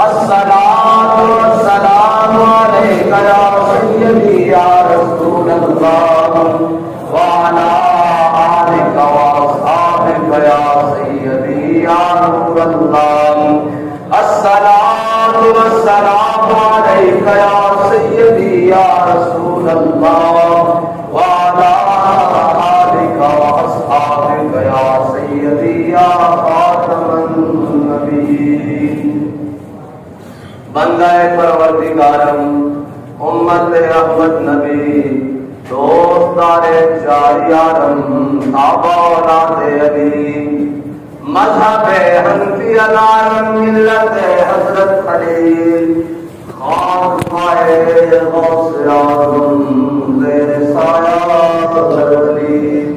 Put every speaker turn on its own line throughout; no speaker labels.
الصلاة والسلام عليك يا سيدي يا رسول الله وعلى آلك وأصحابك يا سيدي يا نور الله. الصلاة والسلام عليك يا سيدي يا رسول الله وعلى آلك وأصحابك يا سيدي يا خاتم النبيين. بندہ پروردگارم، امت احمد نبی، دوستار جاریارم، آبا اولاد علی، مذہب حنفی العالم، ملت حضرت خلیل، خاک پائے غوث اعظم، زیر سایہ ذوالجلال،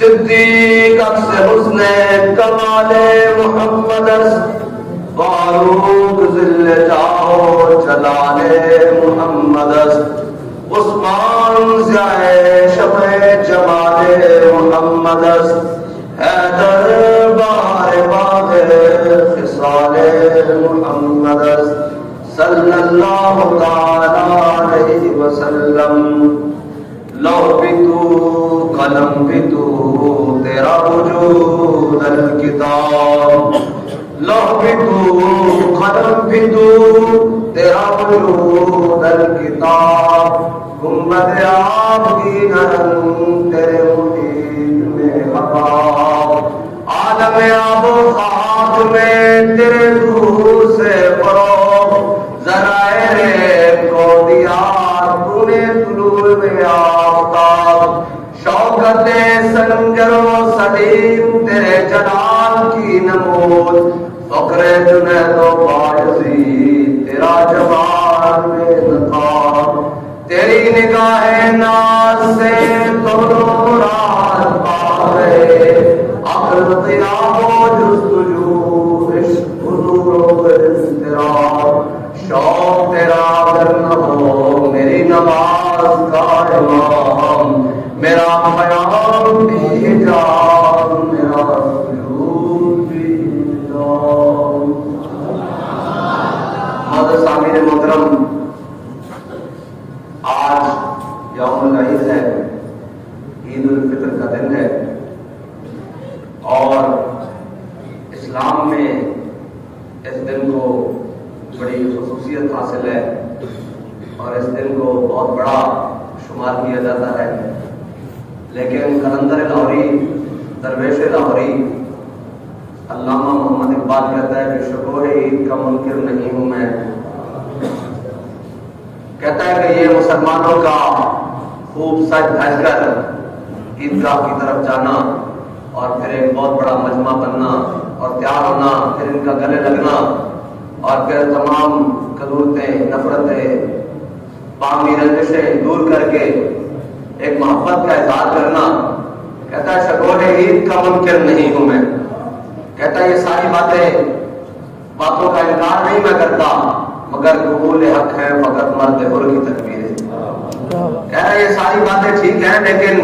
صدیق اکس حسن کمال محمد فاروق ذل جاہ جلال محمد، عثمان ضیاء شمع جمال محمد، حیدر بہار باغ خصال محمد صلی اللہ تعالی علیہ وسلم. لوح بھی تو قلم بھی تو تیرا وجود الکتاب، لوح بھی تو قلم بھی تو تیرا وجود الکتاب، گنبد آب کی نرم تیرے محیط میں حباب، عالم آب و خاک میں تیرے روح سے فروغ، ذرائع کو دیا تو نے طلوع میں آفتاب، شوکت سنجر و سلیم تیرے جلال کی نمود، فقر جنید و بایزید تیرا جمال میں نقاب، تیری نگاہ ناز سے دونوں رات پاوے، عقل قیام و جستجو، عشق حضور و اضطراب، شوق تیرا اگر نہ ہو میری نماز کا امام، میرا قیام بھی حجاب، میرا سجود بھی حجاب. حضرت سامعین محترم، آج یوم العید ہے، عید الفطر کا دن ہے، اور اسلام میں اس دن کو بڑی خصوصیت حاصل ہے اور اس دن کو بہت بڑا شمار کیا جاتا ہے. لیکن قلندر لاہوری، درویش لاہوری، علامہ محمد اقبال کہتا ہے کہ شکوہ عید کا منکر نہیں ہوں میں. کہتا ہے کہ یہ مسلمانوں کا خوب سج دھج کر عیدگاہ کی طرف جانا اور پھر ایک بہت بڑا مجمع بننا اور تیار ہونا، پھر ان کا گلے لگنا اور پھر تمام کدورتیں، نفرتیں، باہمی رنجشیں دور کر کے ایک محبت کا اظہار کرنا. کہتا ہے شکوہ عید کا منکر نہیں ہوں میں. کہتا ہے یہ ساری باتوں کا انکار نہیں میں کرتا، مگر قبول حق ہے فقط مرد حر کی تکبیریں. کہہ رہا ہے یہ ساری باتیں ٹھیک ہیں، لیکن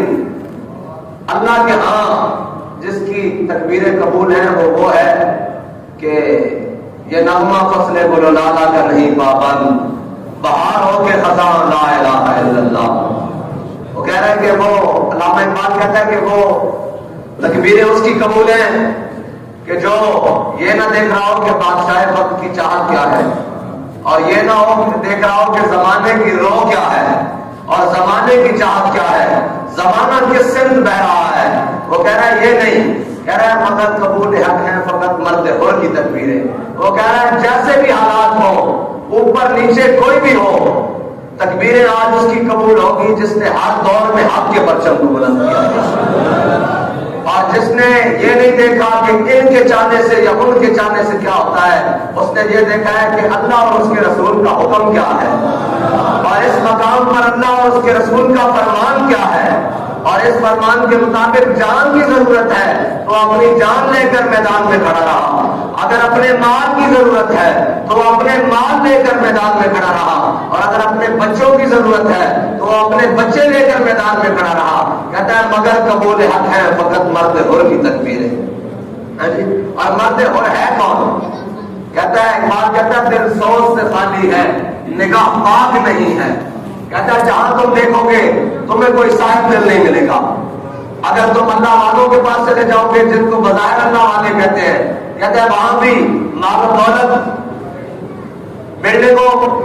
اللہ کے ہاں جس کی تکبیریں قبول ہیں وہ ہے کہ یہ نغمہ فصل گل و لالا کا نہیں پابند، بہار ہو کے خزاں لا الہ الا اللہ. وہ کہہ رہا ہے کہ وہ علامہ اقبال کہتا ہے کہ وہ تکبیریں اس کی قبول ہیں کہ جو یہ نہ دیکھ رہا ہو کہ بادشاہ وقت کی چاہت کیا ہے، اور یہ نہ ہو کہ دیکھ رہا ہو کہ زمانے کی رو کیا ہے اور زمانے کی چاہت کیا ہے، زمانہ کس سمت بہ رہا ہے. وہ کہہ رہا ہے یہ نہیں، کہہ رہا ہے مگر قبول حق ہے فقط مرد حر کی تکبیریں. وہ کہہ رہا ہے جیسے بھی حالات ہو، اوپر نیچے کوئی بھی ہو، تکبیریں آج اس کی قبول ہوگی جس نے ہر دور میں حق کے پرچم کو بلند کیا، اور جس نے یہ نہیں دیکھا کہ ان کے چاہنے سے یا ان کے چاہنے سے کیا ہوتا ہے، اس نے یہ دیکھا ہے کہ اللہ اور اس کے رسول کا حکم کیا ہے، اور اس مقام پر اللہ اور اس کے رسول کا فرمان کیا ہے، اور اس فرمان کے مطابق جان کی ضرورت ہے تو اپنی جان لے کر میدان میں کھڑا رہا، اگر اپنے مال کی ضرورت ہے تو اپنے مال لے کر میدان میں کھڑا رہا، اور اگر اپنے بچوں کی ضرورت ہے تو اپنے بچے لے کر میدان میں کھڑا رہا. کہتا ہے مگر قبول حق ہے فقط مرد حر کی تکبیریں. اور مرد حر ہے کون؟ کہتا ہے اقبال کہتا ہے دل سوچ سے خالی ہے نگاہ پاک نہیں ہے. کہتا ہے جہاں تم دیکھو گے تمہیں کوئی صاحب دل نہیں ملے گا. اگر تم اللہ والوں کے پاس چلے جاؤ گے جن کو بظاہر اللہ والے کہتے ہیں, کہتے ہیں وہاں بھی مال و دولت, بلڈنگوں,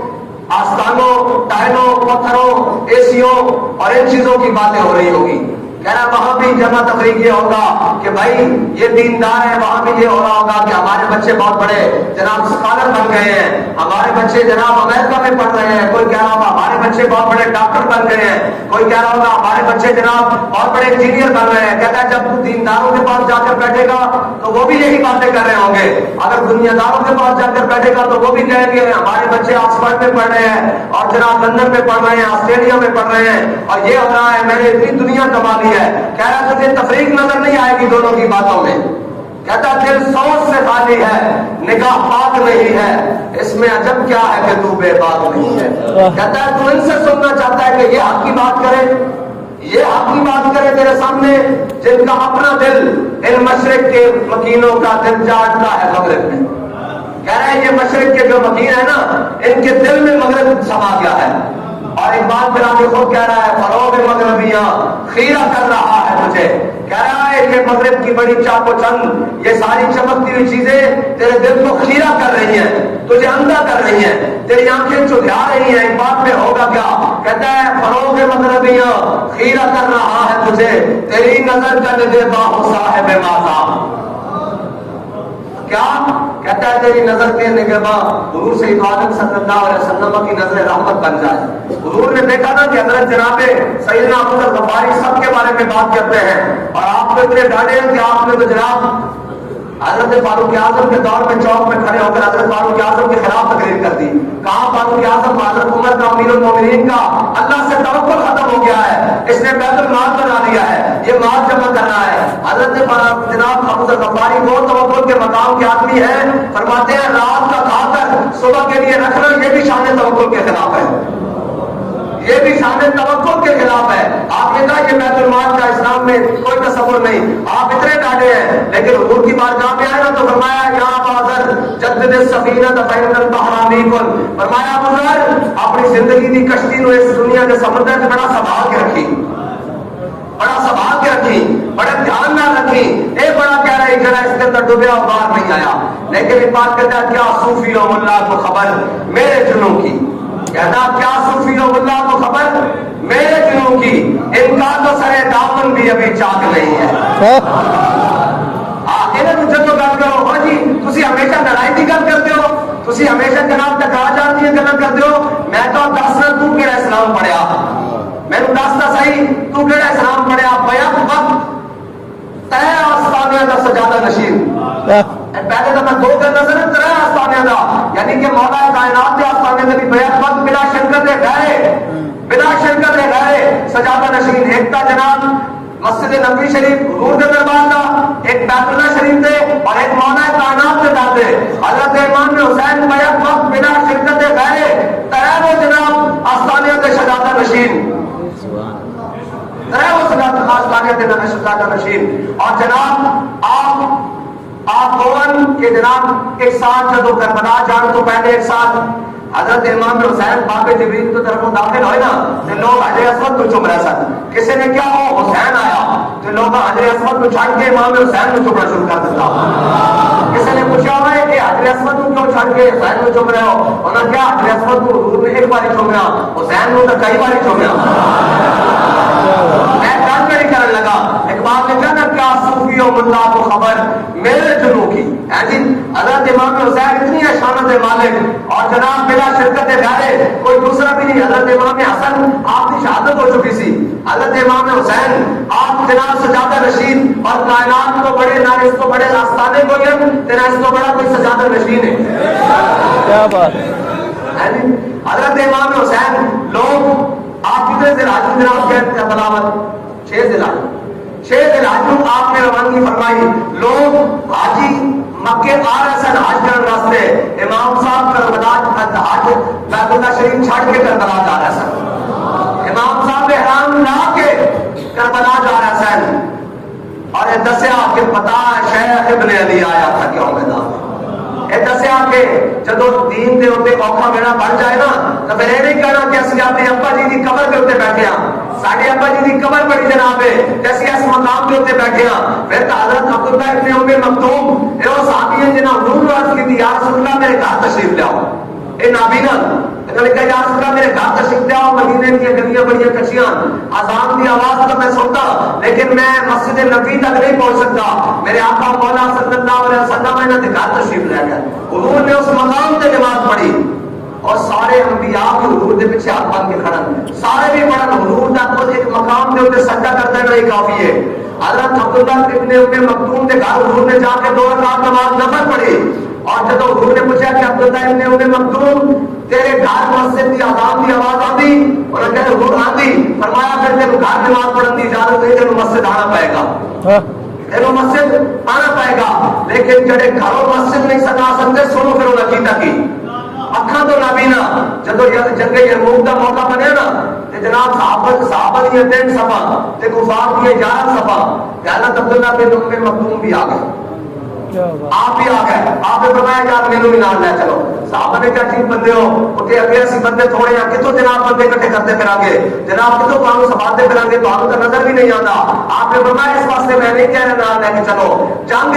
آستانوں, ٹائلوں, پتھروں, اے سیوں اور ان چیزوں کی باتیں ہو رہی ہوگی. کہہ رہا وہاں بھی جمع تفریق یہ ہوگا کہ بھائی یہ دیندار ہے. وہاں بھی یہ ہو رہا ہوگا کہ ہمارے بچے بہت بڑے جناب اسکالر بن گئے ہیں, ہمارے بچے جناب امریکہ میں پڑھ رہے ہیں. کوئی کہہ رہا ہوگا ہمارے بچے بہت بڑے ڈاکٹر بن گئے ہیں. کوئی کہہ رہا ہوگا ہمارے بچے جناب بہت بڑے انجینئر بن رہے ہیں. کہتا ہے جب تو دینداروں کے پاس جا کر بیٹھے گا تو وہ بھی یہی باتیں کر رہے ہوں گے. اگر دنیا داروں کے پاس جا کر بیٹھے گا تو وہ بھی کہیں گے ہمارے بچے آکسفورڈ میں پڑھ رہے ہیں اور جناب لندن میں پڑھ رہے ہیں, آسٹریلیا میں پڑھ رہے ہیں اور یہ ہو رہا ہے, میں نے اتنی دنیا کما لی ہے. کہہ رہا تجھے تفریق نظر نہیں آئے گی دونوں کی باتوں میں. کہتا دل سوچ سے خالی ہے نگاہ پاک نہیں ہے. اس میں عجب کیا ہے کہ تو بے باک نہیں ہے. کہتا ہے تو ان سے سننا چاہتا ہے کہ یہ حق کی بات کرے, یہ حق کی بات کرے تیرے سامنے جن کا اپنا دل ان مشرق کے مکینوں کا دل جاٹتا ہے مغرب میں. کہہ رہے ہیں یہ مشرق کے جو مکین ہے نا ان کے دل میں مغرب سما گیا ہے. اور ایک بات پھر آگے خود کہہ رہا ہے فروغ مغربیاں خیرہ کر رہا ہے مجھے. کہہ رہا ہے یہ مغرب کی بڑی چاپ و چند, یہ ساری چمکتی ہوئی چیزیں تیرے دل کو خیرہ کر رہی ہیں, تجھے اندھا کر رہی ہیں, تیری آنکھیں چدھا رہی ہیں. ایک بات میں ہوگا کیا؟ کہتا ہے فروغ مغربیاں خیرہ کر رہا ہے تجھے, تیری نظر کا نگہباں ہو صاحب ماتا. کیا کہتا ہے تیری نظر کے نگہباں حضور سید عالم صلی اللہ علیہ وسلم کی نظر رحمت بن جائے. حضور نے دیکھا نا کہ حضرت جناب سیدنا ابو ذر غفاری سب کے بارے میں بات کرتے ہیں اور آپ کو اتنے ڈانٹے ہیں کہ آپ نے تو جناب حضرت فاروق اعظم کے دور میں چوک میں کھڑے ہو کر حضرت فاروق اعظم کے خلاف تقریر کر دی. کہاں فاروق اعظم حضرت عمر کا امیر المومنین کا اللہ سے توکل ختم ہو گیا ہے, اس نے بیت المال بنا دیا ہے, یہ مال جمع کرنا ہے. حضرت جناب ابو ذر غفاری وہ توکل کے مقام کے آدمی ہیں, فرماتے ہیں رات کا کھا کر صبح کے لیے رکھنا یہ بھی شان توکل کے خلاف ہے, یہ بھی شان توکل کے خلاف ہے. آپ نے کہا یہ بیت المال کا اسلام میں کوئی تصور نہیں, آپ اتنے ڈاٹے ہیں, لیکن حضور کی بارگاہ میں آئے نا تو فرمایا یا ابا ذر جدد السفینہ فإن البحر عمیق. فرمایا ابو ذر اپنی زندگی کی کشتی نو اس دنیا کے سمندر سے بڑا سنبھال کے رکھی, بڑا سنبھال کے رکھی, بڑے دھیان نہ رکھی. ایک بڑا کہہ رہا ہے جڑا اس کے اندر ڈوبیا اور باہر نہیں آیا. لیکن ایک بات کہتا ہے کیا صوفی و ملا کو خبر میرے جنوں کی. کہتا کیا صوفی و ملا کو خبر میرے جنوں کی, ان کا تو سرے دامن بھی ابھی چاک نہیں ہے. جدو گل کرو ہاں جی تھی ہمیشہ لڑائی کی گل کرتے ہو, تھی ہمیشہ جناب ٹکرا جاتی ہے گل کرتے ہو. میں تو دس نہ تو کہڑا اسلام پڑھیا, میں نے دس نہ صحیح تو کہڑا اسلام پڑھیا. بیعت وقت تے آستانیاں دا سجادہ نشین. پہلے تو میں دو کرنا سر ترے آستانیاں دا, یعنی کہ مولا کائنات کے آستانیاں دا بھی بیعت وقت بلا شرکت غیر, بلا شرکت غیر سجادہ نشین. ایک تا جناب مسجد نبوی شریف حضور کے دربار کا, ایک بیت اللہ شریف تھے اور ایک مولا کائنات کے داتے حضرت امام حسین بیعت وقت بلا شرکت غیر ترے وہ جناب آستانیاں دے سجادہ نشین, ترے وہ آستانیاں دے سجادہ نشین. اور جناب آپ کون کہ جناب ایک ساتھ جدو کربلا جان تو پہلے ایک ساتھ حضرت امام حسین باب جبریل کی طرف داخل ہوئے نا تو لوگ حجر اسود کو چوم رہے سن. کسی نے کیا ہو حسین آیا تو لوگ حجر اسود کو چھڑ کے امام حسین کو چومنا شروع کر دیتا. کسی نے پوچھا ہوا ہے کہ حجر اسود کو کیوں چھڑ کے حسین کو چوم رہے ہو, انہوں نے کیا حجر اسود کو حضور نے ایک باری چومیا, حسین کو تو کئی باری چومیا. میں کام نہیں کرنے لگا. اقبال نے کہا نا کیا صوفی و ملا کو خبر میرے جنوں کی. حضرت امام حسین اتنی ہے شانت مالک اور جناب بلا شرکت غیر کوئی دوسرا بھی نہیں. حضرت امام حسن آپ کی شہادت ہو چکی سی, حضرت امام حسین آپ جناب سجادہ نشین اور کائنات کو بڑے نہ اس کو بڑے آستانے کو تیرا اس کو بڑا کوئی سجادہ نشین ہے. کیا بات ہے. حضرت امام حسین لوگ آپ کتنے سے راجو جناب کہتے ہیں بلاوت 6 ضلع 6 ضلع آپ نے روانگی فرمائی. لوگ حاجی مکے آ رہے سن حج کرنے راستے, امام صاحب کربلا حج بیت اللہ شریف چھڑ کے کربلا جا رہے سن. امام صاحب احرام لا کے کربلا جا رہے سن اور یہ دسیا کہ پتا شیخ ابن علی آیا تھا کیوں میدان. یہ دسیا کہ کے جدو دین دے اتنے اوکھا میرا بڑھ جائے نا تو پھر یہ نہیں کہنا کہ اسی اپنے ابا جی کی قبر کے اتنے بیٹھے ہاں ساڈے ابا جی کی قبر بڑی جناب ہے جیسے اس مقام کے اتنے بیٹھے ہاں پھر حضرت عبداللہ ابن ام مکتوم یہ وہ صحابی ہیں جنہاں حضور عرض کی یا رسول اللہ میرے گھر تشریف لیاؤ اے نابینا انہوں نے کہا یا رسول اللہ میرے گھر تشریف لیاؤ مدینے کی گلیاں بڑی کچیاں اذان کی آواز تو میں سنتا لیکن میں مسجد نبی تک نہیں پہنچ سکتا میرے آقا مولا صلی اللہ علیہ وسلم نے گھر تشریف لے گئے حضور نے اس مقام سے نماز پڑھی اور سارے انبیاء کے حضور کے پیچھے ہاتھ باندھ کے کھڑا سارے بھی پڑھن حضور کا خود ایک مقام کے اوپر سجدہ کرتا ہے نہیں کافی ہے حضرت عبداللہ ابن ام مکتوم کے گھر حضور نے جا کے 2 رکعت نماز نفل پڑھی اور جب حضور نے پوچھا کہ عبداللہ ابن ام مکتوم تیرے گھر مسجد کی اذان کی آواز آتی اور کہتے حضور آتی فرمایا پھر تیرے گھر نماز پڑھنے کی اجازت نہیں تیرے مسجد آنا پائے گا تیرے مسجد آنا پائے گا لیکن جڑے گھروں مسجد نہیں سکا سکتے سنو پھر انہوں عقیدہ کی اکھاں تو نابینا جدو جنگ یرموک کا موقع بنیا نا تے جناب صحابہ دی 3 صفا تے کفار دی 11 صفا تے حضرت عبداللہ بن ام مکتوم بھی آ گئے آپ بھی آ گئے آپ نے فرمایا یار میرے بھی نال لے چلو صحابہ نے کہا ٹھیک بندے ہو اٹھے اگے اسی بندے تھوڑے ہیں کتوں جناب بندے اکٹھے کرتے پھریں گے جناب کتوں کام سنبھالتے پھریں گے تو نظر بھی نہیں آتا آپ نے فرمایا اس واسطے میں نہیں کہہ رہا نال لے کے چلو جنگ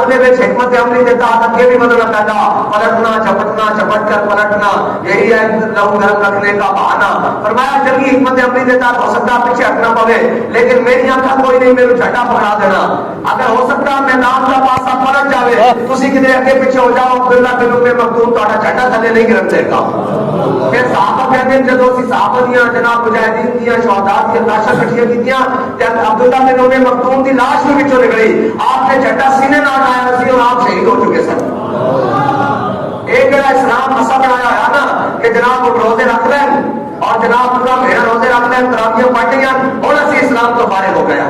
دے وچ حکمت عملی دے تحت اگے بھی بدلنا پہلا پلٹنا جھپٹ کر پلٹنا یہی ہے لہو گرم رکھنے کا بہانہ فرمایا جنگی حکمت عملی دے تحت ہو سکتا پیچھے ہٹنا پوے لیکن میری آنکھ کوئی نہیں میرے جھٹا پکڑا دینا اگر ہو سکتا میدان کا پاسا پلٹ جاوے تسی کدھر اگے پیچھے ہو جاؤ عبداللہ بن ام مکتوم تہاڈا جھٹا تھلے نہیں گرن دے گا پھر صحابہ کہتے ہیں جدوں اسی صحابہ دیاں جناب مجاہدین دیاں شہداء دیاں لاشاں کٹھیاں کیتیاں تے عبداللہ بن ام مکتوم دی لاش بھی وچوں نکلی آپ نے جھٹا سینے نال لایا سی اور آپ شہید ہو چکے سن ایک جڑا اسلام مسا بنایا ہے نا کہ جناب روزے رکھ لیں اور جناب پورا مہینہ روزے رکھ لیں تراویح پڑھ لیں اور اسی اسلام تو فارغ ہو گیا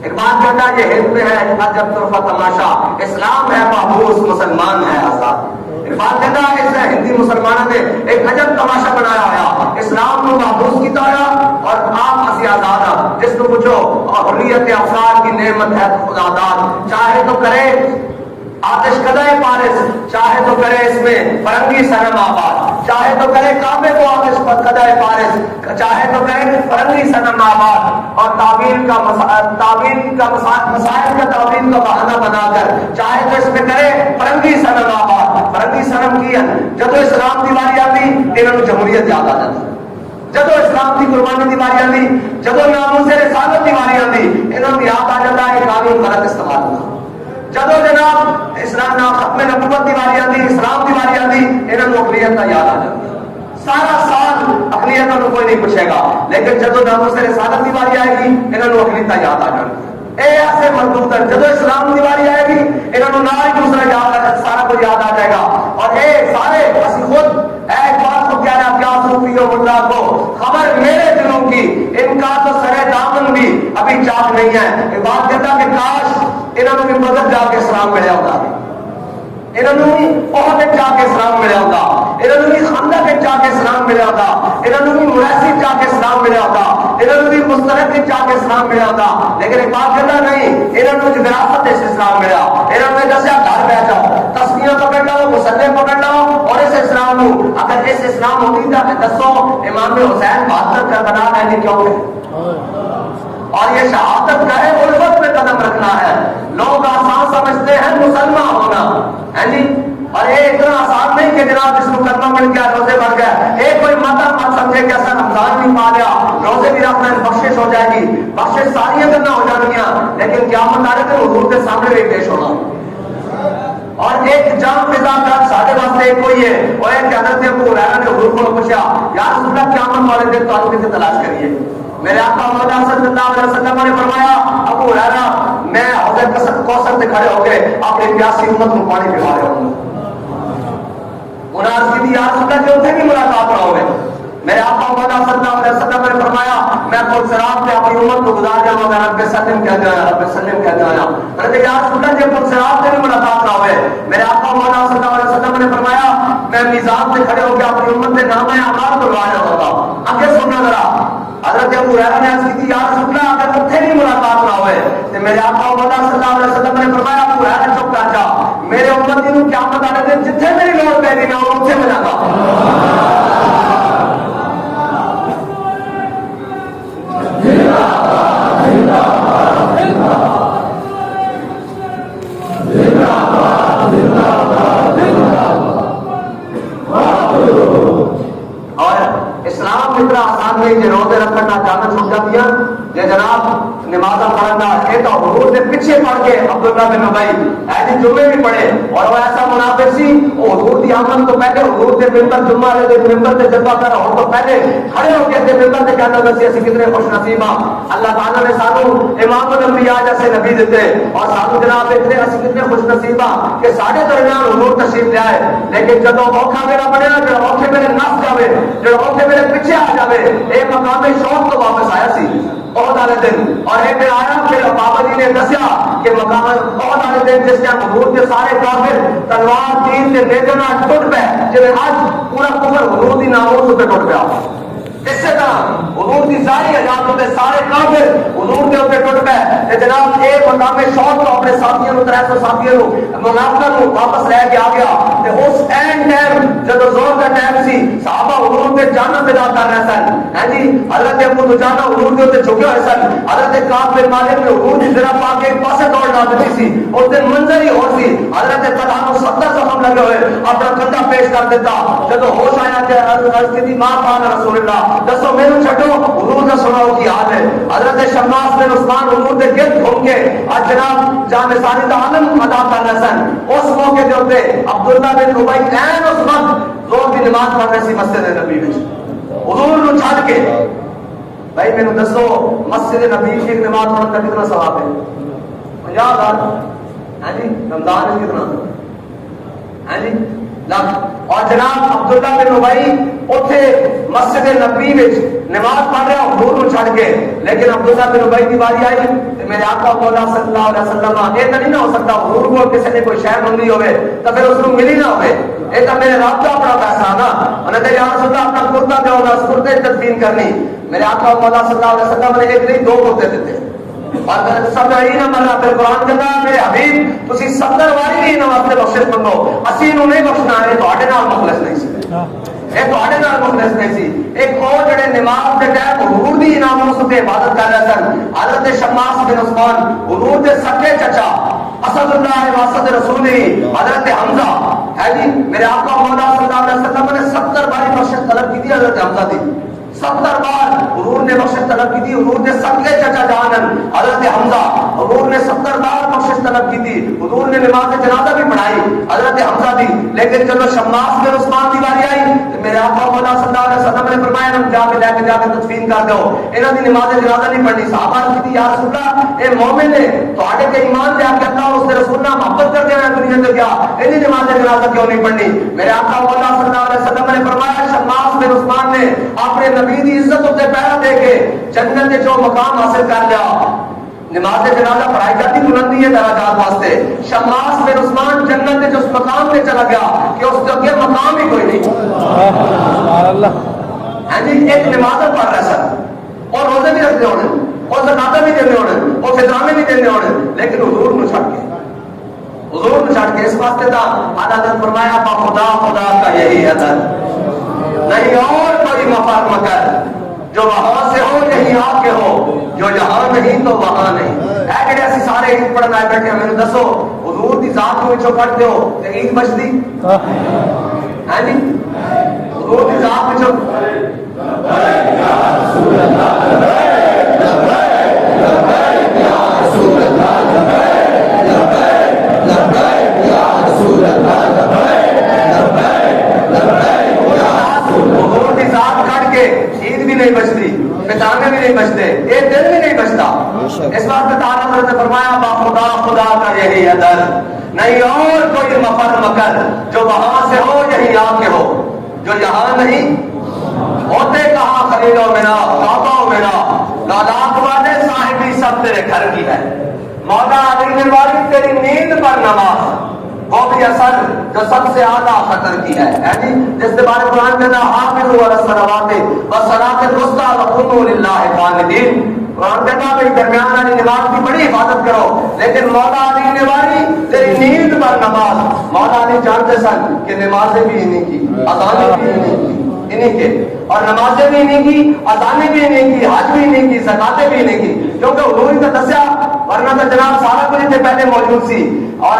ایک بات کہتا ہے یہ ہند میں ہے عجب طرفہ تماشا اسلام ہے محبوس مسلمان ہے آزاد ایک بات کہتا ہے اس ہندی مسلمانوں نے ایک عجب تماشا بنایا ہوا اسلام کو محبوس کیتا ہے اور آپ اسی آزاد ہیں جس کو پوچھو حریت افراد کی نعمت ہے خدا داد چاہے تو کرے آتش قدائے پارس چاہے تو کرے اس میں فرنگی صنم آباد چاہے تو کرے کعبے کو آتش قدائے پارس چاہے تو کرے فرنگی صنم آباد اور تعبیر کا مسائل کا تعبیر کا بہانہ بنا کر چاہے تو اس میں کرے فرنگی صنم آباد فرنگی صنم کی جب اسلام کی باری آتی انہوں نے جمہوریت یاد آ جاتی جدو اسلام کی قربانی کی باری آتی جدو ناموس رسالت کی باری آتی انہوں نے یاد آ جاتا ہے قانون غلط استعمال ہونا جدو جناب اسلام ختم نبوت کی باری آتی اسلام کی باری آتی انہوں نے اقلیت کا یاد آ جاتا سارا سال اقلیت کا کوئی نہیں پوچھے گا لیکن جدو ناموس رسالت کی باری آئے گی انہوں نے اقلیت کا یاد آ جاتا اے ایسے مردود ہے جدو اسلام کی باری آئے گی انہوں نے نہ ہی دوسرا یاد سارا کو یاد آ جائے گا اور اے سارے اسی خود ایک بات کو کیا کیا صوفیوں ملا کو خبر میرے دلوں کی ان کا تو سرے دامن بھی ابھی چاک نہیں ہے ایک بات کہتا کہ کاش انہوں نے مدد جا کے اسلام ملیا ہوتا انہوں نے بہت جا کے اسلام ملیا ہوتا انہوں نے خندق جا کے اسلام ملیا ہوتا انہوں نے مریسی جا کے اسلام ملیا ہوتا انہوں نے مسترد جا کے اسلام ملیا ہوتا لیکن ایک بات کرنا نہیں انہوں نے وراثت سے اسلام ملیا انہوں نے جیسے گھر بیٹھ جاؤ تسبیحاں پکڑ لو مصلے پکڑ لو اور اس اسلام کو اگر اس اسلام ہوتی تھا کہ دسو امام حسین 72 کربلا میں کیوں ہے اور یہ شہادت کا ہے الفت میں قدم رکھنا ہے لوگ آسان سمجھتے ہیں مسلمان ہونا ہے جی اور یہ اتنا آسان نہیں کہ جناب جس کو کلمہ مل گیا روزے بڑھ گئے ایک کوئی مطلب مت سمجھے کہ ایسا رمضان بھی پا لیا روزے بھی رکھنا ہے بخشش ہو جائے گی بخشش ساری کرنا ہو جانگیاں لیکن قیامت آ رہے تھے حضور کے سامنے بھی پیش ہونا اور ایک جام فضا کا سارے واسطے ایک کوئی ہے اور ایک حضرت ابو ہریرہ نے حضور کو پوچھا یا رسول اللہ قیامت والے دن تو آپ کسے تلاش کریے میرے آقا مولا صلی اللہ علیہ وسلم نے فرمایا ابو ہریرہ میں حوض کوثر سے کھڑے ہو گئے اپنی پیاسی امت کو پانی پلا رہے ہوں انہاں کی یا رسول اللہ جو تھے بھی ملاقات نہ ہوئے میرے آقا مولا صلی اللہ علیہ وسلم نے فرمایا میں پل صراط پہ اپنی امت کو گزار جاؤں گا رب سلم کہتے آیا رب سلم کہتے آیا میں نے یا رسول اللہ جب پل صراط پہ بھی ملاقات نہ ہوئے میرے آقا مولا صلی اللہ علیہ وسلم نے فرمایا میں میزان سے کھڑے ہو کے اپنی امت کے نام اعمال کو لوا جاؤں گا آگے سننا ذرا حضرت ابو ہریرہ نے عرض کی تھی یا رسول اللہ اگر اتنے بھی ملاقات نہ ہوئے تو میرے آقا مولا صلی اللہ علیہ وسلم نے فرمایا ابو ہریرہ چپ کر جا میرے امتی کو قیامت والے دن نہیں کہ روزے رکھنا جانا چھوٹ جاتی ہے یہ جناب نماز پڑھنا یہ تو حضور کے پیچھے پڑھ کے عبداللہ بن ابی ایسے جمعے بھی پڑھے اور وہ ایسا منافق سی وہ حضور کی آمد تو پہلے حضور کے ممبر جمعہ والے دن ممبر سے جذبہ کر رہا ہوں تو پہلے کھڑے ہو کے ممبر سے کہنا بس اسی کتنے خوش نصیب ہاں اللہ تعالیٰ نے سانو امام الانبیاء جیسے نبی دیتے اور سانو جناب اتنے اسی کتنے خوش نصیب ہاں کہ سارے درمیان حضور تشریف لے آئے لیکن جب اوکھا میرا بنیا جو اوکھے میرے نس جاوے جو اوکھے میرے پیچھے آ جاوے اے مقام شوق تو واپس آیا سی بہت والے دن اور ایک دن آیا پھر بابا جی نے دسیا کہ مقام بہت والے دن جس ٹائم حضور کے سارے کافر تلوار تیر سے بیچنا ٹوٹ پے جب آج پورا کفر حضور کی ناموس پہ ٹوٹ پیا اسی طرح حضور کی ساری حجات ہوتے سارے کافر حضور کے اوپر ٹوٹ پے جناب ایک مقام شوق کو اپنے ساتھیوں کو 300 ساتھیوں کو منافقت کو واپس لے کے آ گیا کہ اس اینڈ ٹائم جب زور کا ٹائم سی صحابہ حضور کے جانا پیدا کر رہے سن ہیں جی حضرت ابو دجانہ حضور کے اوپر جھکے ہوئے سن حضرت کعب بن مالک نے حضور کی طرف پا کے ایک پاسے دوڑ ڈال دیتی سی اس دن منظر ہی اور سی حضرت طلحہ کو 70 زخم لگے ہوئے اپنا کندھا پیش کر دیتا جب ہوش آیا کہ عرض کی ماں پانا رسول اللہ دسو میرے چھٹو حضور کا سناؤ کی یاد ہے حضرت شماس بن عثمان حضور کے گرد گھوم کے آج جناب جان ثانی کا عالم ادا کر رہے سن اس موقع کے اوپر عبداللہ بن ابی این اس وقت زور کی نماز پڑھ رہے سی مسجد نبی میں حضور نو چھڑ کے بھائی میں نے دسو مسجد نبی کی نماز پڑھنے کا کتنا ثواب ہے 50,000 ہیں جی رمضان میں کتنا ہیں جی لاکھ اور جناب عبداللہ بن ابی اوتھے مسجد نبی میں نماز پڑھ رہا حضور کو چھڑ کے لیکن عبداللہ بن ابی کی باری آئی کہ میرے آقا مولا صلی اللہ علیہ وسلم یہ تو نہیں نہ ہو سکتا حضور کو کسی نے کوئی شے منگی ہوئے تو پھر اس کو ملی نہ ہوئے یہ تو میرے رب کا اپنا پیسہ نا انہوں نے یا رسول اللہ اپنا کرتا دے ہوگا اس کرتے تدفین کرنی میرے آقا مولا صلی اللہ علیہ وسلم نے ایک نہیں 2 کرتے دیتے اور سب عین مرہ پھر قرآن کہتا ہے میرے حبیب تسی 70 واری نہیں نواستے بخشش منگو اسی انہوں نہیں بخشنا ہے تو آٹے نال مخلص نہیں سی ایک آٹے نال مخلص نہیں سی ایک اور جڑے نماز کے ٹائم حضور دی ناموس تے عبادت کر رہے سن حضرت شماس بن عثمان حضور دے سکے چچا اسد اللہ واسد رسولی حضرت حمزہ ہے جی میرے آقا مولا صلی اللہ علیہ وسلم نے 70 باری بخشش طلب کی تھی حضرت حمزہ دی 70 بار حضور نے بخشش طلب کی تھی حضور نے سکے چچا جانن حضرت حمزہ حضور نے 70 بار بخشش طلب کی تھی حضور نے نماز جنازہ بھی پڑھائی حضرت حمزہ دی لیکن جب شماس بن عثمان کی باری آئی تو میرے آقا مولا صلی اللہ علیہ وسلم نے فرمایا ہم جا کے تدفین کر دو انہاں دی نماز جنازہ نہیں پڑھنی صحابہ نے کہا یا رسول اللہ اے مومن ہے تواڈے تے ایمان تے کہ اللہ اس رسول اللہ محبت کرتے ہیں دنیا تے کیا انہی نماز جنازہ کیوں نہیں پڑھنی میرے آقا مولا صلی اللہ علیہ وسلم نے فرمایا شماس بن عثمان نے اپنے نبی دی عزت تے پہرا دے کے جنت کے جو مقام حاصل کر لیا نماز جنازہ پڑھائی جاتی بلندی ہے درجات واسطے شماس بن عثمان جنت کے جو مقام پہ چلا گیا کہ اس کے اگے مقام ہی کوئی نہیں سبحان اللہ ہاں جی ایک نماز پڑھ رہا سر اور روزے بھی رکھتے ہونے اور زکات بھی دینے ہونے اور فطرانے بھی دینے ہونے لیکن حضور نو چھڑ کے حضور نو چھڑ کے اس واسطے دا عدالت فرمایا با خدا خدا کا یہی عدل نہیں اور کوئی مفر مگر جو وہاں سے ہو یہیں آ کے ہو جو یہاں نہیں تو وہاں نہیں اے کہ ایسے سارے عید پڑھنا ہے بیٹھے میں نے دسو حضور دی ذات کو وچوں کڈ دیو تے عید بچدی ہاں جی حضور دی ذات وچوں یا رسول اللہ لبیک یا رسول اللہ لبیک لبیک یا رسول اللہ لبیک لبیک یا رسول حضور دی ذات کڈ کے عید بھی نہیں بچتی فطرانے بھی نہیں بچتے ایک دن بھی نہیں بچتا اس بات میں تعالیٰ نے فرمایا با خدا خدا کا یہی عدل نہیں اور کوئی مفر مگر جو وہاں سے ہو یہی آ کے ہو جو یہاں نہیں ہوتے کہاں خلیل و میرا بابا و میرا لاداخ والے صاحبی سب تیرے گھر کی ہے مولا علی نے والی تیری نیند پر نماز وہ بھی اصل جو سب سے اعلیٰ خطر کی ہے جی جس کے بارے قرآن کہتا ہے حافظوا علی الصلوات والصلاۃ الوسطی وقوموا للہ قانتین قرآن کہتا ہے درمیان والی نماز کی بڑی حفاظت کرو لیکن مولا علی نے والی تیری نیند پر نماز مولا علی جانتے سن کہ نمازیں بھی انہیں کی اذانیں بھی انہیں کی انہیں کے اور نمازیں بھی انہیں کی اذانیں بھی انہیں کی حج بھی انہیں کی زکاتیں بھی انہیں کی کیونکہ حضور نے دسیا ورنہ تو جناب سارا کچھ سے پہلے موجود سی اور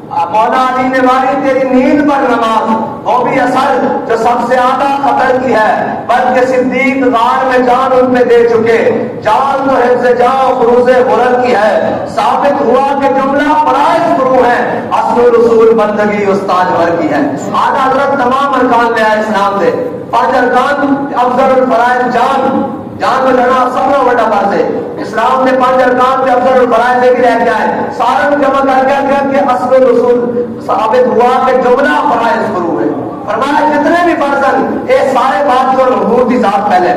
مولا علی نے والی تیری نیند پر نماز وہ بھی اثر جو سب سے زیادہ خطر کی ہے، بلکہ صدیق غار میں جان ان پہ دے چکے، جان تو حفظ جان فروز غرر کی ہے، ثابت ہوا کہ جملہ فرائض فرو ہے، اصل رسول بندگی استاد ور کی ہے۔ آج حضرت تمام ارکان لے آئے اسلام دے، 5 ارکان افضل الفرائض جان، جان کو لڑنا سب سے بڑا فرض ہے۔ اسلام نے 5 ارکان پہ افضل الفرائض سے بھی رہ گیا ہے، سارا جمع کر کے کہ اصل رسول ثابت ہوا کہ جملہ فرائض فرو ہے۔ فرمایا جتنے بھی فرض ہیں یہ سارے بات کو حضور کی ذات پہلے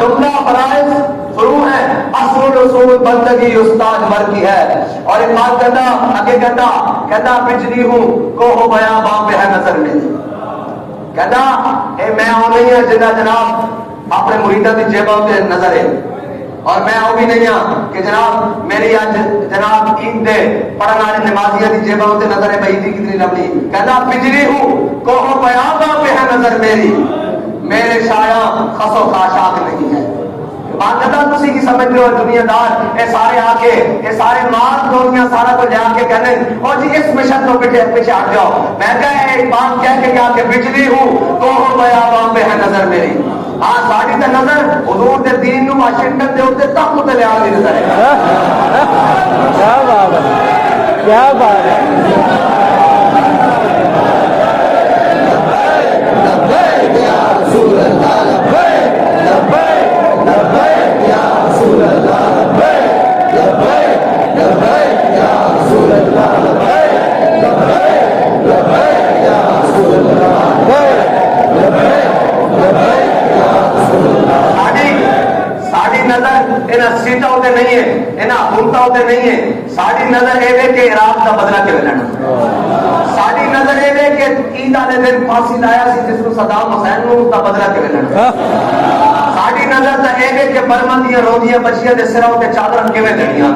جملہ فرائض فرو ہے، اصل رسول بندگی استاد ور کی ہے۔ اور ایک بات کہتا آگے کہتا بجلی ہوں کو ہو بیاں باں پہ ہے نظر میں، کہتا اے میں آؤ نہیں ہے جنہ جناب اپنے مریدہ کی جیبوں پہ نظر ہے، اور میں آؤ بھی نہیں ہوں کہ جناب میری آج جناب عید دے پڑھنے والے نمازیاں کی جیبوں پہ نظر ہے، بھائی عید کتنی لمبی، کہتا بجلی ہوں کو ہو بیاں باں پہ ہے نظر میری، میرے شایاں خس و خاشاک نہیں ہے۔ بات کرتا تسی کی سمجھ لو دنیا دار اے سارے آ کے اے سارے مال دنیا سارا کو جا کے کہنے اور جی اس مشن کو پیچھے ہٹ جاؤ، میں کہا ایک بات کہہ کے آ کے بجلی ہوں تو ہو بیاباں پہ ہے نظر میری۔ ہاں ساری تے نظر حضور دے دین نو واشنگٹن دے اوتے تک تے لے آ دی نظر ہے۔
کیا بات ہے، کیا بات ہے۔ لبیک یا رسول اللہ، لبیک لبیک لبیک یا رسول اللہ، لبیک لبیک لبیک یا رسول اللہ، لبیک لبیک لبیک یا رسول اللہ، لبیک لبیک لبیک یا رسول اللہ۔
ساڑی نظر انہاں سیٹاں ہوتے نہیں ہے، انہاں حکومتاں ہوتے نہیں ہے، ساڑی نظر اے وے کہ عراق کا بدلہ کے لینا، ساڑی نظر اے وے کہ عید والے دن پھانسی لایا سی جس کو صدام حسین نو کا بدلہ کے لینا، ساڑی نظر تا اے وے کہ برما دیاں روندیاں بچیاں دے سراں تے چادراں کیویں دینیاں۔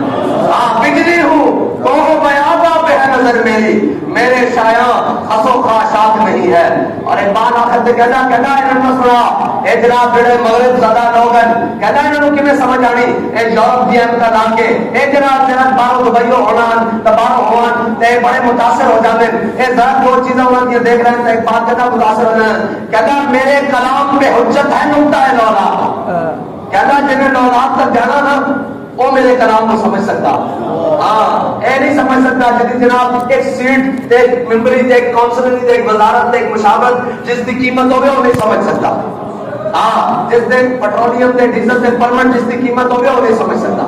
ہاں بجلی ہوں تو بیاباں پہ ہے نظر میری، میرے شایاں خس و خاشاک نہیں ہے۔ اور ایک بات آخر تے کہنا انہوں نے سنا اے جناب جڑے مغرب زدہ لوگ ہیں، کہنا انہوں نے کیویں سمجھ آنی اے یورپ دی امریکہ لا کے اے جناب باہر دبئیوں ہونا باہر ہون تے بڑے متاثر ہو جاتے ہیں، اے ذرا دو چیزیں انہوں نے دیکھ رہے ہیں، ایک بات کہنا متاثر ہو جانا کہنا میرے کلام پہ حجت ہے نقطہ ہے لولا، کہنا جنہیں لولاد تک جانا نا وہ میرے کلام کو سمجھ سکتا، ہاں اے نہیں سمجھ سکتا جدی جناب ایک سیٹ ایک ممبری ایک کونسلری ایک وزارت ایک مشاورت جس کی قیمت ہوگی وہ نہیں سمجھ سکتا، ہاں جس دن پٹرولیم دے ڈیزل دے پرمٹ جس کی قیمت ہوگی وہ نہیں سمجھ سکتا۔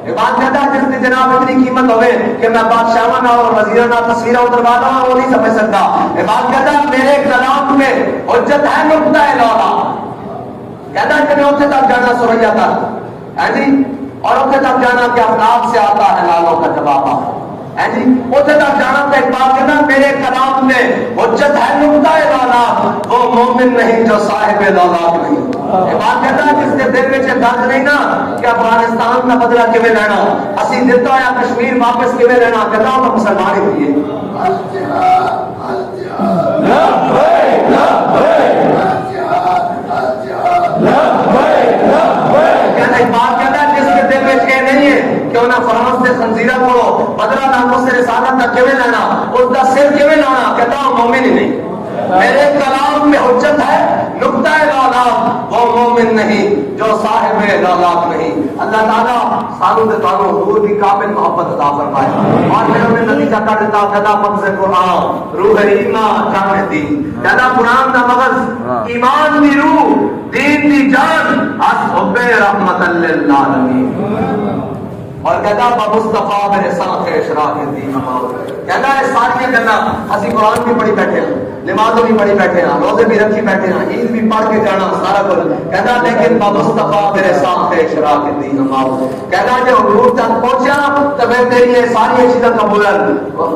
یہ بات کہتا ہے جس کی جناب اتنی قیمت ہوگی کہ میں بادشاہانہ اور وزیرانہ تصویریں اتروا دوں وہ نہیں سمجھ سکتا۔ یہ بات کہتا ہے میرے کلام میں حجت ہے نقطہ ہے لولا، کہتا ہے کہ اتنے تک جانا سوریا تک ہے جی، اور اتنے تک جانا کہ افلاق سے آتا ہے لالوں کا جواب ہے جی، اتنے تک جانا تو ایک بات کہنا میرے کلام میں حجت ہے نقطہ لولا، وہ مومن نہیں جو صاحب لولاک نہیں۔ یہ بات کہتا ہے جس کے دل میں درد نہیں نا کہ افغانستان کا بدلہ کیویں لینا، اسی دیتا ہے کشمیر واپس کیویں لینا، کہتا ہوں مسلمان ہی ہوئی بات کہتا ہے جس کے دل میں یہ نہیں ہے کہ انہیں فرانس سے خنزیرہ کو بدلہ ناموں سے رسالت تک کیویں لینا، اس کا سر کیویں لانا، کہتا ہوں مومن ہی نہیں۔ میرے کلام میں حجت ہے نقطہ لولاک، وہ مومن نہیں جو صاحب لولاک نہیں۔ اللہ تعالیٰ سانو دے تانوں حضور کی کامل محبت عطا فرمائے، اور میں انہیں نتیجہ کر دیتا کہتا مغز قرآن روح ایمان جان دی، کہتا قرآن دا مغز ایمان دی روح دین دی جان اس حب رحمت للعالمین، اور کہتا مصطفیٰ میرے ساتھ اشراق دین کہتا ہے ساری گلا اسی قرآن بھی پڑھی بیٹھے ہیں، نماز بھی پڑھی بیٹھے ہیں، روزے بھی رکھی بیٹھے ہیں، عید بھی پڑھ کے جانا سارا کچھ، کہتا لیکن مصطفیٰ میرے ساتھ اشراق دین کہتا جب حضور تک پہنچا تو میں تیری یہ ساری چیزیں قبول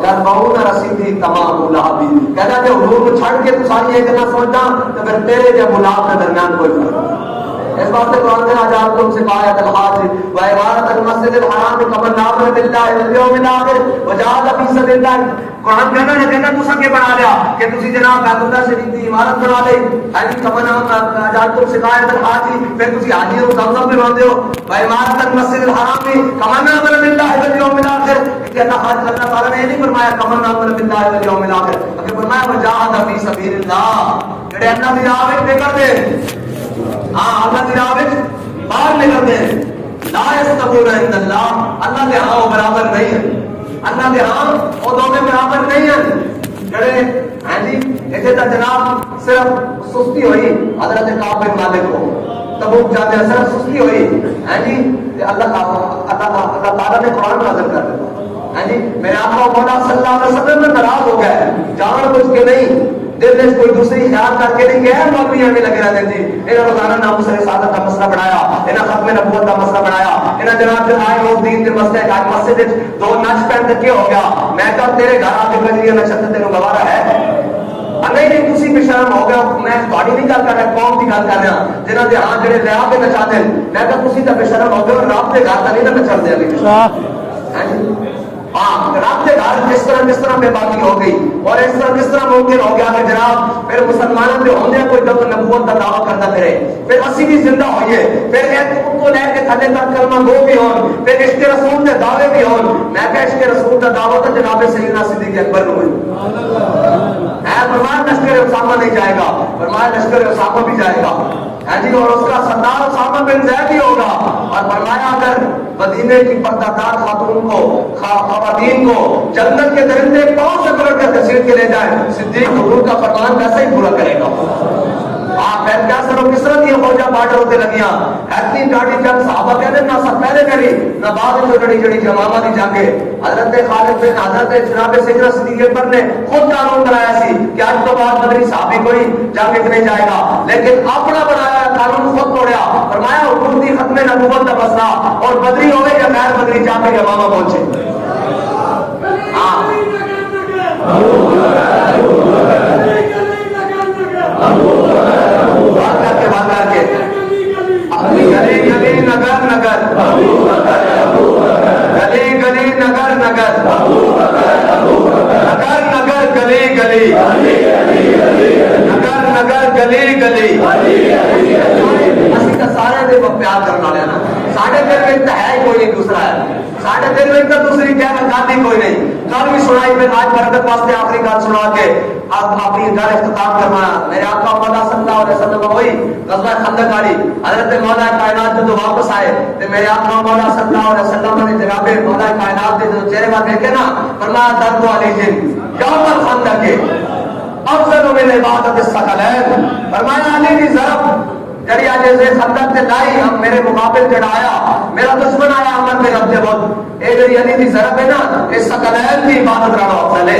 کر بہت رسیدی تمام گلاب بھی، کہتا جب حضور کو چھڑ کے تو ساری یہ گلا سمجھا تو پھر تیرے جب گلاب کے درمیان کوئی فرق اس بات سے قرآن نے آزاد تم سے کہا ہے الحاج و عمارت المسجد الحرام کمن آمن باللہ والیوم الاخر وجاہد فی سبیل اللہ. قرآن کہنا ہے کہ تم سکے بنا لیا کہ تسی جناب بیت اللہ شریف کی عمارت بنا لے یعنی کمن آزاد تم سے کہا ہے الحاج پھر تسی حاجی ہو زمزم پہ باندھے ہو و عمارت المسجد الحرام کمن آمن باللہ والیوم الاخر کہ اللہ تعالیٰ نے یہ نہیں فرمایا کمن آمن باللہ والیوم الاخر بلکہ فرمایا وجاہد فی سبیل اللہ جڑے اللہ دی راہ وچ نکل دے ہاں اللہ دی راہ وچ باہر نکل دے لا یستوون عند اللہ اللہ دے ہاں برابر نہیں ہے اللہ دے ہاں وہ دونوں برابر نہیں ہیں جڑے ہیں جی ایسے تو جناب صرف سستی ہوئی حضرت کعب بن مالک کو تبوک جاتے ہیں صرف سستی ہوئی ہیں جی اللہ تعالیٰ نے قرآن نازل کر دیا ہیں جی میرے آقا مولا صلی اللہ علیہ وسلم میں ناراض ہو گئے جان بوجھ کے نہیں دل میں کوئی دوسری خیال کر کے نہیں گیا مولوی ہمیں لگے رہتے تھے انہوں روزانہ ناموس رسالت کا مسئلہ بڑھایا انہوں ختم نبوت کا مسئلہ بڑھایا انہوں جناب آئے وہ دین کے مسئلے کا مسجد دو نچ پہن کے ہو گیا میں کہا تیرے گھر آ کے بجلی میں چھت تیرے گوارا ہے نہیں نہیں تسی بھی شرم ہو گیا میں تھوڑی نہیں گل کر رہا قوم کی گل کر رہا جنہوں نے ہاں جڑے لیا کے نچا دیں میں کہا تسی تو بے شرم ہو گئے اور رات کے گھر کا نہیں نہ نچا دیا ہاں رات کے گھر کس طرح بے باقی ہو گئی اور اس طرح کس طرح ممکن ہو گیا کہ جناب پھر مسلمانوں کے ہوندے کوئی دم نبوت کا دعویٰ کرتا پھرے پھر اسی بھی زندہ ہوئیے پھر ایک کو لے کے تھلے تک کلمہ گو بھی ہون پھر عشق رسول کے دعوے بھی ہون میں کہ عشق رسول کا دعویٰ تو جناب سیدنا صدیق اکبر ہوئی ہے فرمایا لشکر اسامہ نہیں جائے گا فرمایا لشکر اسامہ بھی جائے گا ہے جی اور اس کا سردار اسامہ بن زید بھی ہوگا اور فرمایا اگر مدینے کی پردہ خاتون کو خواتین کو جنت کے درندے پاؤں سے پکڑ کر گھسیٹ کے لے جائے صدیق حضور کا فرمان ویسا ہی پورا کرے گا آپ کیا سرو کس طرح کی فوجا بارڈر ہوتے لگیاں اتنی ڈاڑی جنگ صحابہ کہتے نہ سب پہلے کری نہ بعد میں ڈڑی جڑی جمامہ دی جنگے حضرت خالد بن حضرت جناب سیدنا صدیق اکبر نے خود قانون بنایا سی کہ آج تو بعد بدری صحابی کوئی جنگ نہیں جائے گا لیکن اپنا بنایا قانون خود توڑیا فرمایا حضور دی ختم نبوت کا مسئلہ اور بدری ہوئے یا غیر بدری جا کے جمامہ پہنچے ہاں گلی گلی نگر نگر گلی گلی نگر نگر نگر نگر گلی گلی نگر نگر گلی گلی اسی تو سارے دے پیار کرنا والے نا ساڑھے دل میں تو ہے کوئی نہیں دوسرا ہے ساڑھے دل میں تو دوسری کیا گالی کوئی نہیں کل بھی سنائی میں آج برکت واسطے آخری گل سنا کے اب اپنی گل اختتام کروایا میرے آقا مولا صلی اللہ علیہ وسلم ہوئی غزوہ خندق والی حضرت مولا کائنات جو واپس آئے تو میرے آقا مولا صلی اللہ علیہ وسلم نے جناب مولا کائنات کے جو چہرے پر دیکھے نا فرمایا درد علی جن یوم الخندق کے افضل من عبادت الثقلین فرمایا علی کی ضرب جڑی آج سے خندق سے لائی ہم میرے مقابل چڑھایا میرا دشمن آیا امن میں رب بہت اے جڑی علی کی ضرب ہے نا اس ثقلین کی عبادت رہنا افضل ہے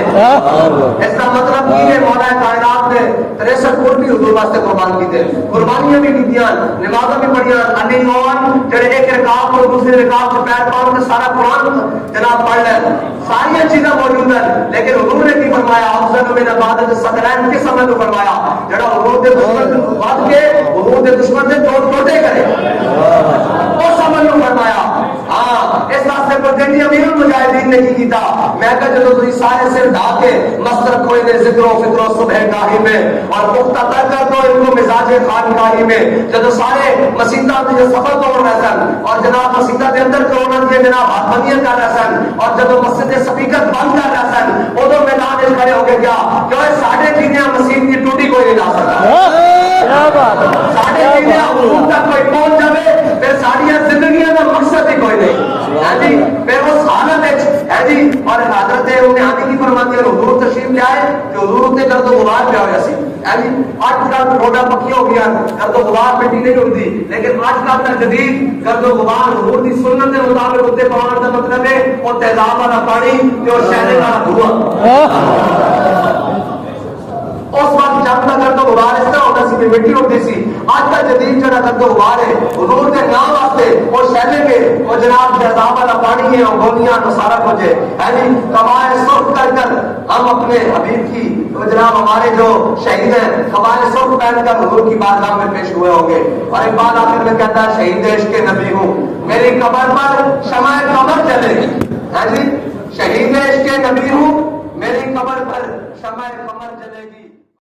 اس کا مطلب یہ ہے مولا کائنات نے 63 کوٹ بھی حضور واسطے قربان کیتے قربانیاں بھی کیتیاں نمازاں بھی پڑھیاں علی نوان جڑے ایک رکعت اور دوسری رکعت سے پیر پاؤں میں سارا قرآن جناب پڑھ لیں ساری چیزیں موجود ہیں لیکن حضور نے کی فرمایا افضل من عبادت الثقلین کس عمل کو فرمایا جڑا حضور کے دشمن بات کے حضور کے دشمن سے توڑے کرے اس عمل کو فرمایا ہاں اس راستے پر جنگی امیر المجاہدین نے کی کیتا میں کہ جو تسی سارے سر ڈھا کے مستر کوئی دے ذکر و فکر و صبح گاہی میں اور پختہ تر کر دو ان کو مزاج خانقاہی میں جب سارے مسیطہ جو سفر توڑ رہے سن اور جناب مسیطہ کے اندر کرونا دیے جناب ہاتھ بندیاں کر رہے سن اور جب مسجد سپیکر بند کر رہے سن ادھر میدان اس کھڑے ہو گئے کیا کہ وہ ساڑھے چیزیں مسجد کی ٹوٹی کوئی نہیں لا سکتا ساڑھے چیزیں حضور تک کوئی پہنچ جائے پھر ساڑیاں زندگیاں کا مقصد ہی کوئی نہیں ہے جی پھر اس حالت ہے جی اور حضرت انہیں آنے کی فرماتی ہے حضور تشریف لے آئے کہ حضور نے کر دو غبار پہ ہویا سی ہے جی آج کل روڈا پکی ہو گیا کر دو غبار پہ نہیں ہوتی لیکن آج کل کا جدید کر دو غبار حضور کی سنت کے مطابق ہوتے پہنچ کا مطلب ہے اور تیزاب والا پانی جو شہر کا دھواں اس وقت جب تک کر دو غبار اس طرح ہوتا سی کہ مٹی ہوتی سی آج کا جدید جڑا کر دو غبار ہے حضور کے نام واسطے اور شہر کے اور جناب تیزاب والا پانی ہے اور گولیاں تو سارا کچھ ہے یعنی کمائے سرخ کر کر ہم اپنے حبیب کی تو جناب ہمارے جو شہید ہیں ہمارے سرخ پہن کر حضور کی بارگاہ میں پیش ہوئے ہوں گے، اور ایک بات آخر میں کہتا ہے شہید عشق کے نبی ہوں، میری قبر پر شمع قمر جلے گی. ہاں جی، شہید عشق کے نبی ہوں، میری قبر پر شمع قمر